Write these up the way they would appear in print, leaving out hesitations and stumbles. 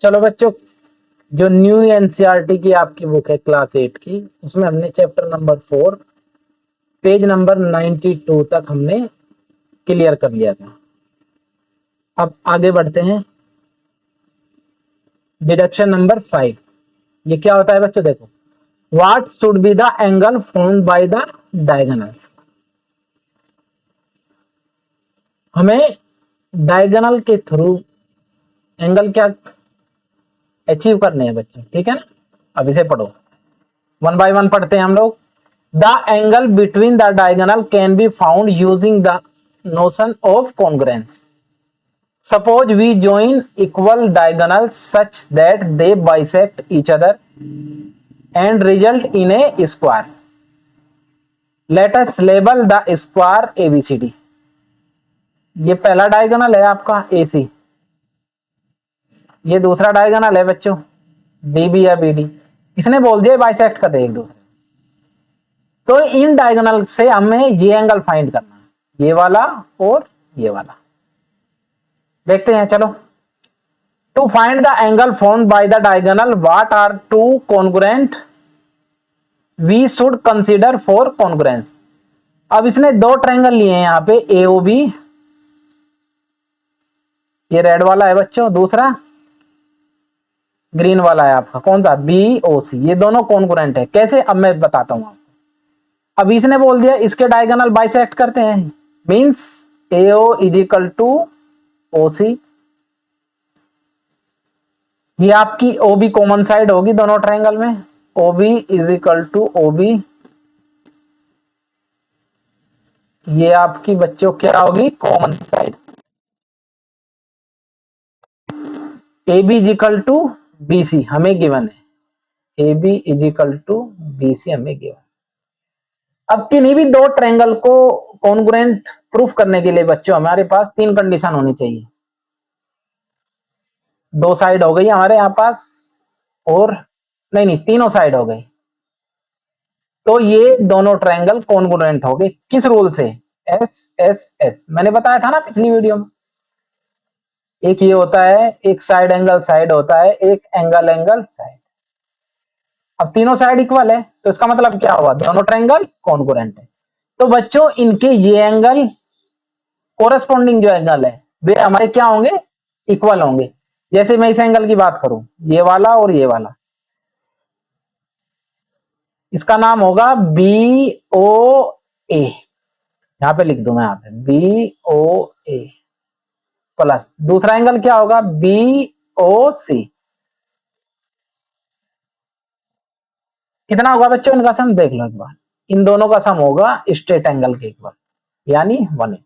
चलो बच्चों, जो न्यू एनसीईआरटी की आपकी बुक है क्लास 8 की, उसमें हमने चैप्टर नंबर 4 पेज नंबर 92 तक हमने क्लियर कर लिया था। अब आगे बढ़ते हैं। डिडक्शन नंबर 5, ये क्या होता है बच्चों? देखो, what should be the angle formed by the diagonals. हमें डायगोनल के थ्रू एंगल क्या अचीव करने हैं बच्चों, ठीक है ना? अब इसे पढ़ो, वन बाय वन पढ़ते हैं हम लोग। The angle between the diagonal can be found using the notion of congruence. Suppose we join equal diagonals such that they bisect each other and result in a square. Let us label the square ABCD. ये पहला diagonal है आपका AC, ये दूसरा diagonal है बच्चों DB या BD। इसने बोल दिया बाइसेक्ट कर रहे एक दूसरे, तो इन डायगोनल से हमें ये एंगल फाइंड करना है, ये वाला और ये वाला। देखते हैं, चलो। To find the angle formed by the diagonal, what are two congruent we should consider for congruence? अब इसने दो ट्रायंगल लिए हैं यहाँ पे AOB, ये रेड वाला है बच्चों, दूसरा ग्रीन वाला है आपका कौन सा BOC। ये दोनों कॉन्ग्रुएंट है। कैसे? अब मैं बताता हूं आपको। अब इसने बोल दिया इसके डायगोनल बाइसेक्ट करते हैं, means AO is equal to OC। ये आपकी OB कॉमन साइड होगी दोनों ट्रायंगल में, OB is equal to OB। ये आपकी बच्चों क्या होगी? Common side. AB is equal to BC हमें गिवन है, AB is equal to BC हमें गिवन। अब किन्हीं भी दो ट्रायंगल को कॉन्ग्रुएंट प्रूफ करने के लिए बच्चों हमारे पास तीन कंडीशन होनी चाहिए। दो साइड हो गई हमारे यहाँ पास, और नहीं तीनों साइड हो गई, तो ये दोनों ट्रायंगल कॉन्ग्रुएंट हो गए। किस रूल से? SSS मैंने बताया था ना पिछली वीडियो में। एक ये होता है, एक साइड एंगल साइड होता है, एक एंगल एंगल साइड। अब तीनों साइड इक्वल है, तो इसका मतलब क्या हुआ? दोनों ट्रायंगल कॉन्ग्रुएंट है। तो बच्चों इनके ये एंगल कोरस्पॉन्डिंग जो एंगल है वे हमारे क्या होंगे? इक्वल होंगे। जैसे मैं इस एंगल की बात करूं, ये वाला और ये वाला, इसका नाम होगा BOA। यहां पे लिख दूं मैं, यहां पे BOA प्लस दूसरा एंगल क्या होगा? BOC। कितना होगा बच्चों इनका सम? देख लो एक बार, इन दोनों का सम होगा स्ट्रेट एंगल के इक्वल, यानी 180।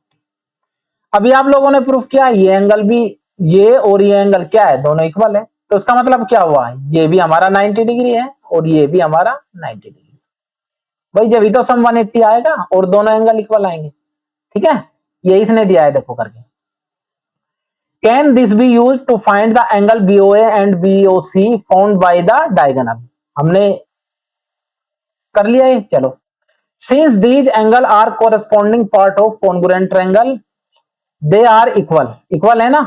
अभी आप लोगों ने प्रूफ किया ये एंगल भी, ये और ये एंगल क्या है? दोनों इक्वल है। तो इसका मतलब क्या हुआ? ये भी हमारा 90 डिग्री है और ये भी हमारा 90 डिग्री। भाई जब ही तो सम 180 आएगा और दोनों एंगल इक्वल आएंगे, ठीक है? ये इसने दिया है देखो करके। Can this be use to find the angle BOA and BOC found by the diagonal. हमने कर लिया है, चलो। Since these angle are corresponding part of congruent triangle, they are equal, equal है ना।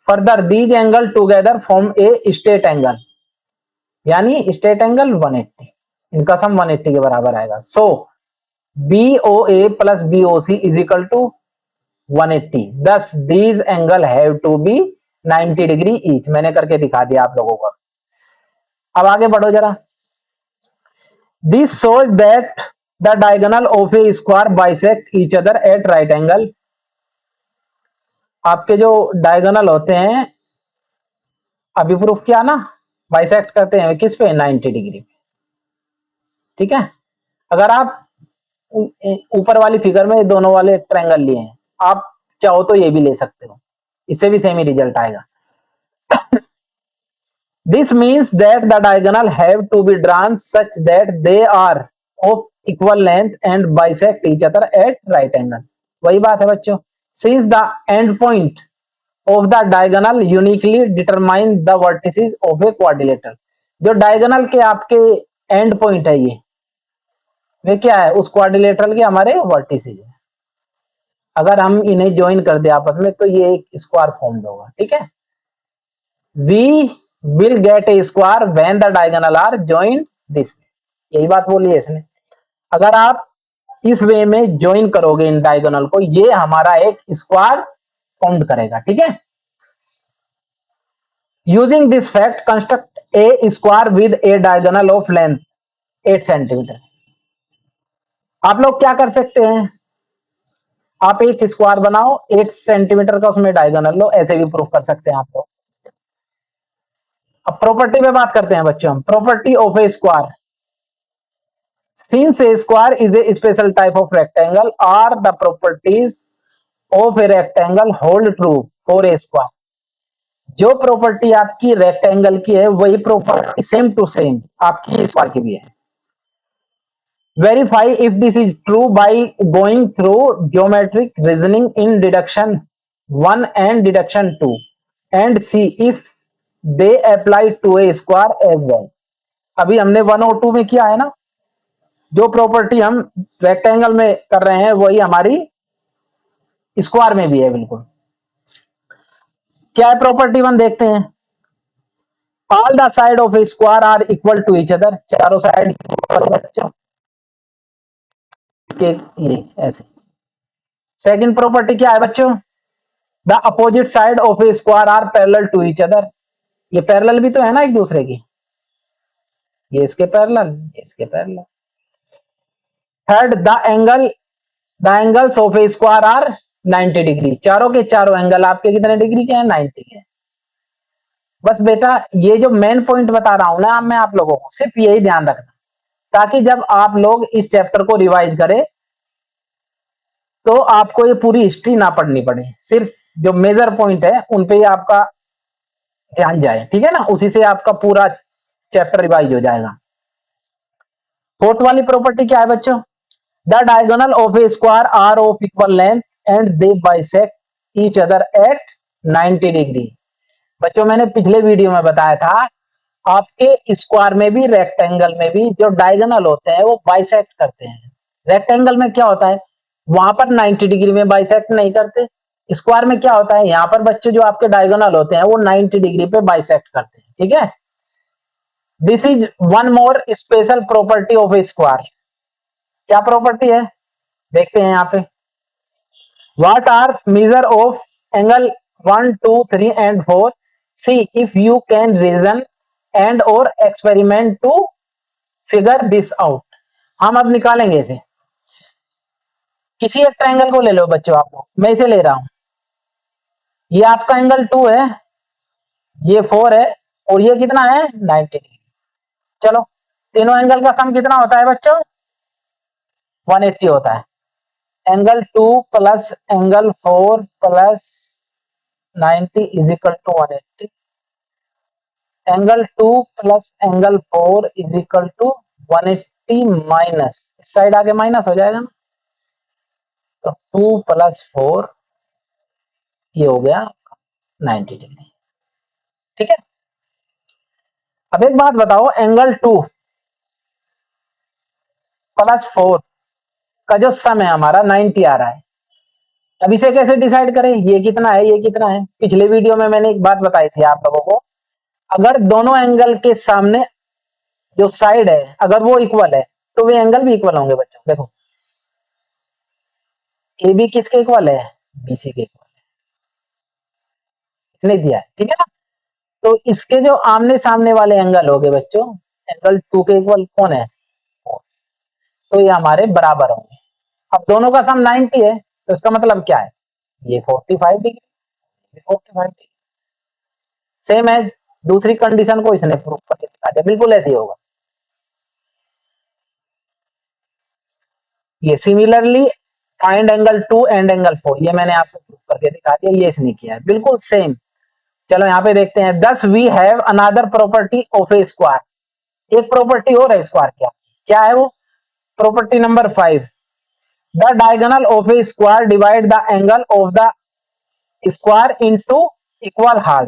Further these angle together form a straight angle, यानी straight angle 180, इनका sum 180 के बराबर आएगा। So BOA plus BOC is equal to 180। Thus these angle have to be 90 degree each. मैंने करके दिखा दिया आप लोगों को। अब आगे बढ़ो जरा। This shows that the diagonal of a square bisect each other eight right angle. आपके जो डायगोनल होते हैं, अभी प्रूफ किया ना, बाइसेक्ट करते हैं किस पे? 90 डिग्री पे, ठीक है? अगर आप ऊपर वाली फिगर में दोनों वाले ट्रायंगल लिए हैं, आप चाहो तो ये भी ले सकते हो, इससे भी सेम ही रिजल्ट आएगा। This means that the diagonal have to be drawn such that they are of equal length and bisect each other at right angle। वही बात है बच्चों। Since the end point of the diagonal uniquely determine the vertices of a quadrilateral। जो diagonal के आपके and point है ये, वे क्या है? उस क्वाड्रिलेटरल के हमारे वर्टिसेज है। अगर हम इन्हें ज्वाइन कर दे आपस में तो ये एक स्क्वायर फॉर्म होगा, ठीक है? We will get a square when the diagonal are join this. यही बात बोली है इसने। अगर आप इस वे में ज्वाइन करोगे इन डायगोनल को, ये हमारा एक स्क्वायर फॉर्म करेगा। ठीक है, using this fact construct A square with A diagonal of length 8 centimetre. आप लोग क्या कर सकते हैं, आप एक स्क्वायर बनाओ 8 सेंटीमीटर का, उसमें डायगोनल लो, ऐसे भी प्रूफ कर सकते हैं आप लोग। अब प्रॉपर्टी में बात करते हैं बच्चों हम, property of a square. Since a square is a special type of rectangle, are the properties of a rectangle hold true for a square। जो प्रॉपर्टी आपकी रेक्टेंगल की है वही प्रॉपर्टी सेम टू सेम आपकी स्क्वायर की भी है। Verify if this is true by going through geometric reasoning in deduction 1 and deduction 2 and see if they apply to a square as well. अभी हमने 1 और 2 में किया है ना, जो प्रॉपर्टी हम रेक्टेंगल में कर रहे हैं वही हमारी स्क्वायर में भी है बिल्कुल। क्या है प्रॉपर्टी 1, देखते हैं। All the side of a square are equal to each other. चारों साइड बच्चों के ये ऐसे। सेकंड प्रॉपर्टी क्या है बच्चों, the opposite side of a square are parallel to each other. ये पैरेलल भी तो है ना एक दूसरे की, ये इसके पैरेलल, इसके parallel. Third, the angles of a square are 90 degree. चारों के चारों एंगल आपके कितने डिग्री के हैं, 90 के। बस बेटा ये जो मेन पॉइंट बता रहा हूं ना मैं आप लोगों को, सिर्फ यही ध्यान रखना, ताकि जब आप लोग इस चैप्टर को रिवाइज करें तो आपको ये पूरी हिस्ट्री ना पढ़नी पड़े, सिर्फ जो मेजर पॉइंट है उन पे आपका ध्यान जाए। ठीक है ना, उसी से आपका पूरा चैप्टर रिवाइज हो जाएगा। फोर्थ वाली प्रॉपर्टी क्या है बच्चों, the diagonal of a square are of equal length and they bisect each other at 90 degree. बच्चों मैंने पिछले वीडियो में बताया था, आपके स्क्वायर में भी रेक्टेंगल में भी जो डायगोनल होते हैं वो बाइसेक्ट करते हैं। रेक्टेंगल में क्या होता है, वहां पर 90 डिग्री में बाइसेक्ट नहीं करते। स्क्वायर में क्या होता है, यहाँ पर बच्चे जो आपके डायगोनल होते हैं वो 90 डिग्री पे बाइसेक्ट करते हैं। ठीक है, this is one more special property of a square. क्या प्रॉपर्टी है देखते हैं यहाँ पे। What are measure of angle 1 2 3 and 4, see if you can reason and और experiment to figure this out. हम अब निकालेंगे इसे। किसी एक ट्रायंगल को ले लो बच्चों, आप लोग, मैं इसे ले रहा हूं। ये आपका एंगल 2 है, ये 4 है, और ये कितना है 90 डिग्री। चलो तीनों एंगल का सम कितना होता है बच्चों, 180 होता है। Angle 2 plus angle 4 plus 90 is equal to 180। Angle 2 plus angle 4 is equal to 180 minus, इस साइड आके माइनस हो जाएगा ना, तो 2 प्लस 4 ये हो गया 90 डिग्री। ठीक है, अब एक बात बताओ, एंगल 2 प्लस 4 का जो सम है हमारा 90 आ रहा है। अब इसे कैसे डिसाइड करें, ये कितना है ये कितना है। पिछले वीडियो में मैंने एक बात बताई थी आप लोगों को, अगर दोनों एंगल के सामने जो साइड है अगर वो इक्वल है तो वे एंगल भी इक्वल होंगे बच्चों। देखो ए बी किसके इक्वल है, बीसी के इक्वल है, इसने दिया है। ठीक है ना, तो इसके जो आमने सामने वाले एंगल हो गए बच्चों, एंगल 2 के इक्वल कौन है 4, तो ये हमारे बराबर होंगे। अब दोनों का सम 90 है तो इसका मतलब क्या है, ये 45 डिग्री, 45 डिग्री। सेम एज दूसरी कंडीशन को इसने प्रूफ करके दिखा दिया, बिल्कुल ऐसे ही होगा। ये similarly find angle 2 and angle 4, ये मैंने आपको प्रूफ करके दिखा दिया, ये इसने किया है बिल्कुल सेम। चलो यहाँ पे देखते हैं, thus we have another property of a square. एक प्रॉपर्टी और है स्क्वायर, क्या क्या है वो, property number 5, the diagonal of a square divide the angle of the square into equal half.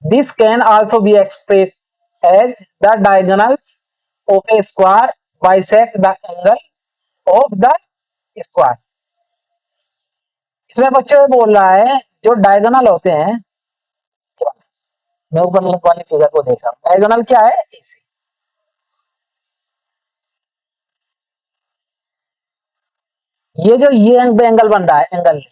This can also be express as the diagonals of a square bisect the angle of the square. इसमें बच्चों बोल रहा है जो diagonal होते हैं मैं ऊपर वाली फिगर को देख रहा हूँ। डायगोनल क्या है, ऐसे। ये एंगल बन रहा है, एंगल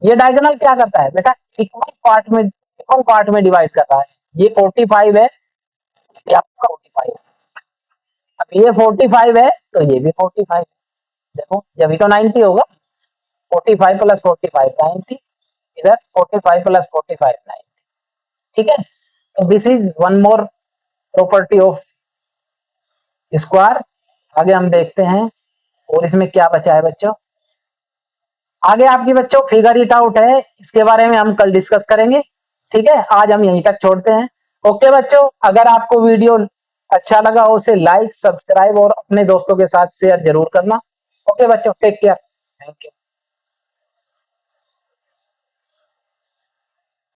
ये डायगोनल क्या करता है बेटा, इक्वल पार्ट में डिवाइड करता है। ये 45 है, ये आपका 45 है। अब ये 45 है तो ये भी 45 है। देखो जब भी तो 90 होगा, 45 प्लस 45 90, इधर 45 प्लस 45 90। ठीक है, तो this is one more property of square. आगे हम देखते हैं और इसमें क्या बचा है बच्चों। आगे आपकी बच्चों फिगर इट आउट है, इसके बारे में हम कल डिस्कस करेंगे। ठीक है, आज हम यहीं तक छोड़ते हैं। ओके बच्चों, अगर आपको वीडियो अच्छा लगा हो उसे लाइक, सब्सक्राइब और अपने दोस्तों के साथ शेयर जरूर करना। ओके बच्चों, टेक केयर, थैंक यू।